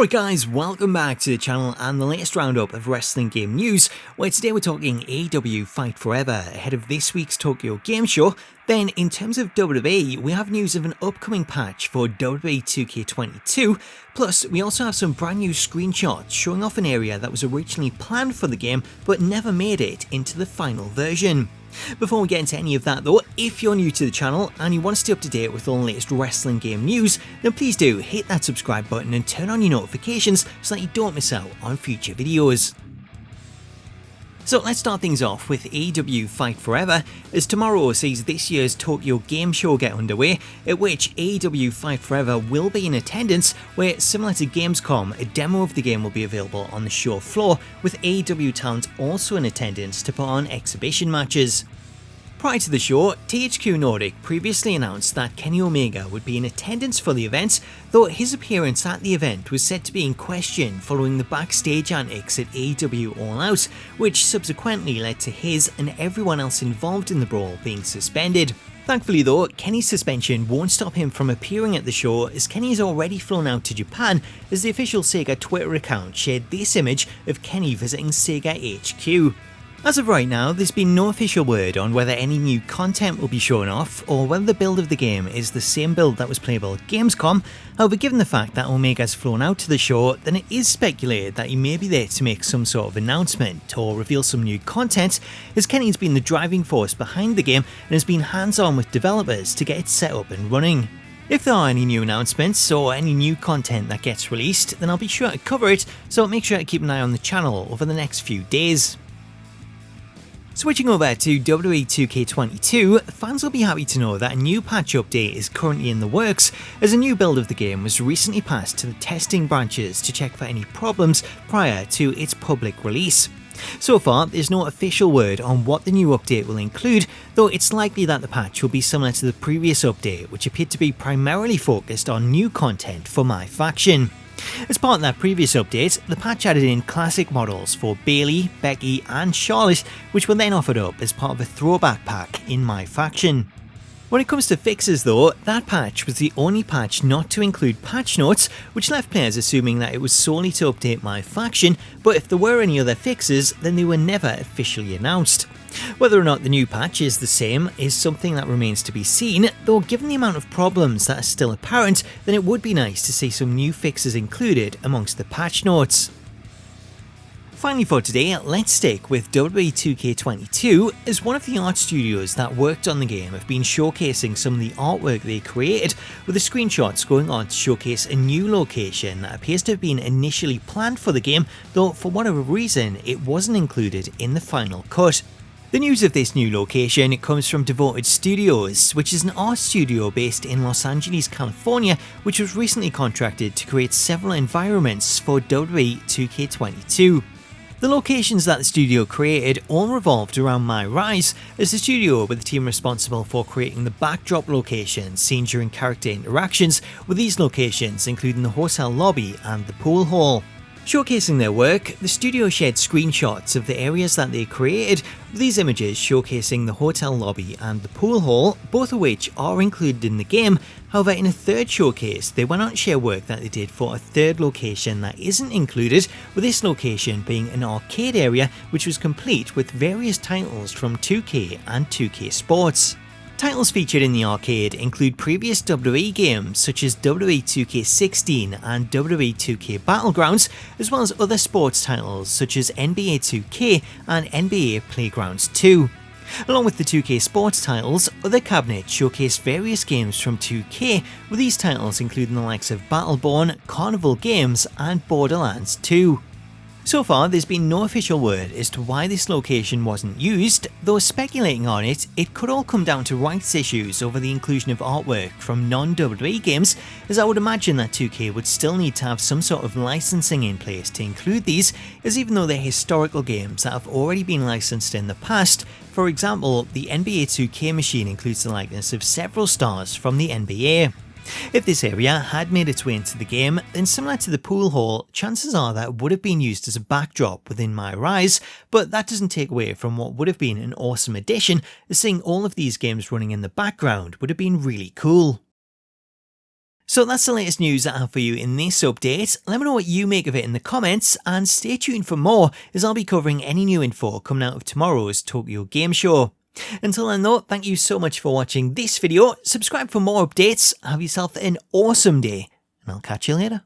Alright guys, welcome back to the channel and the latest roundup of wrestling game news, where today we're talking AEW Fight Forever ahead of this week's Tokyo Game Show. Then in terms of WWE, we have news of an upcoming patch for WWE 2K22, plus we also have some brand new screenshots showing off an area that was originally planned for the game but never made it into the final version. Before we get into any of that though, if you're new to the channel and you want to stay up to date with all the latest wrestling game news, then please do hit that subscribe button and turn on your notifications so that you don't miss out on future videos. So let's start things off with AEW Fight Forever, as tomorrow sees this year's Tokyo Game Show get underway, at which AEW Fight Forever will be in attendance, where similar to Gamescom, a demo of the game will be available on the show floor, with AEW talent also in attendance to put on exhibition matches. Prior to the show, THQ Nordic previously announced that Kenny Omega would be in attendance for the event, though his appearance at the event was said to be in question following the backstage antics at AEW All Out, which subsequently led to his and everyone else involved in the brawl being suspended. Thankfully though, Kenny's suspension won't stop him from appearing at the show, as Kenny has already flown out to Japan, as the official Sega Twitter account shared this image of Kenny visiting Sega HQ. As of right now, there's been no official word on whether any new content will be shown off, or whether the build of the game is the same build that was playable at Gamescom. However, given the fact that Omega's flown out to the show, then it is speculated that he may be there to make some sort of announcement or reveal some new content, as Kenny's been the driving force behind the game and has been hands-on with developers to get it set up and running. If there are any new announcements or any new content that gets released, then I'll be sure to cover it, so make sure to keep an eye on the channel over the next few days. Switching over to WWE 2K22, fans will be happy to know that a new patch update is currently in the works, as a new build of the game was recently passed to the testing branches to check for any problems prior to its public release. So far, there's no official word on what the new update will include, though it's likely that the patch will be similar to the previous update, which appeared to be primarily focused on new content for My Faction. As part of that previous update, the patch added in classic models for Bayley, Becky and Charlotte, which were then offered up as part of a throwback pack in My Faction. When it comes to fixes though, that patch was the only patch not to include patch notes, which left players assuming that it was solely to update My Faction, but if there were any other fixes, then they were never officially announced. Whether or not the new patch is the same is something that remains to be seen, though given the amount of problems that are still apparent, then it would be nice to see some new fixes included amongst the patch notes. Finally for today, let's stick with WWE 2K22, as one of the art studios that worked on the game have been showcasing some of the artwork they created, with the screenshots going on to showcase a new location that appears to have been initially planned for the game, though for whatever reason it wasn't included in the final cut. The news of this new location comes from Devoted Studios, which is an art studio based in Los Angeles, California, which was recently contracted to create several environments for WWE 2K22. The locations that the studio created all revolved around MyRise, as the studio were the team responsible for creating the backdrop locations seen during character interactions, with these locations including the hotel lobby and the pool hall. Showcasing their work, the studio shared screenshots of the areas that they created, with these images showcasing the hotel lobby and the pool hall, both of which are included in the game. However, in a third showcase, they went on to share work that they did for a third location that isn't included, with this location being an arcade area which was complete with various titles from 2K and 2K Sports. Titles featured in the arcade include previous WWE games such as WWE 2K16 and WWE 2K Battlegrounds, as well as other sports titles such as NBA 2K and NBA Playgrounds 2. Along with the 2K Sports titles, other cabinets showcase various games from 2K, with these titles including the likes of Battleborn, Carnival Games and Borderlands 2. So far, there's been no official word as to why this location wasn't used, though speculating on it, it could all come down to rights issues over the inclusion of artwork from non-WWE games, as I would imagine that 2K would still need to have some sort of licensing in place to include these, as even though they're historical games that have already been licensed in the past. For example, the NBA 2K machine includes the likeness of several stars from the NBA. If this area had made its way into the game, then similar to the pool hall, chances are that it would have been used as a backdrop within MyRise, but that doesn't take away from what would have been an awesome addition, as seeing all of these games running in the background would have been really cool. So that's the latest news I have for you in this update. Let me know what you make of it in the comments, and stay tuned for more as I'll be covering any new info coming out of tomorrow's Tokyo Game Show. Until then though, thank you so much for watching this video, subscribe for more updates, have yourself an awesome day, and I'll catch you later.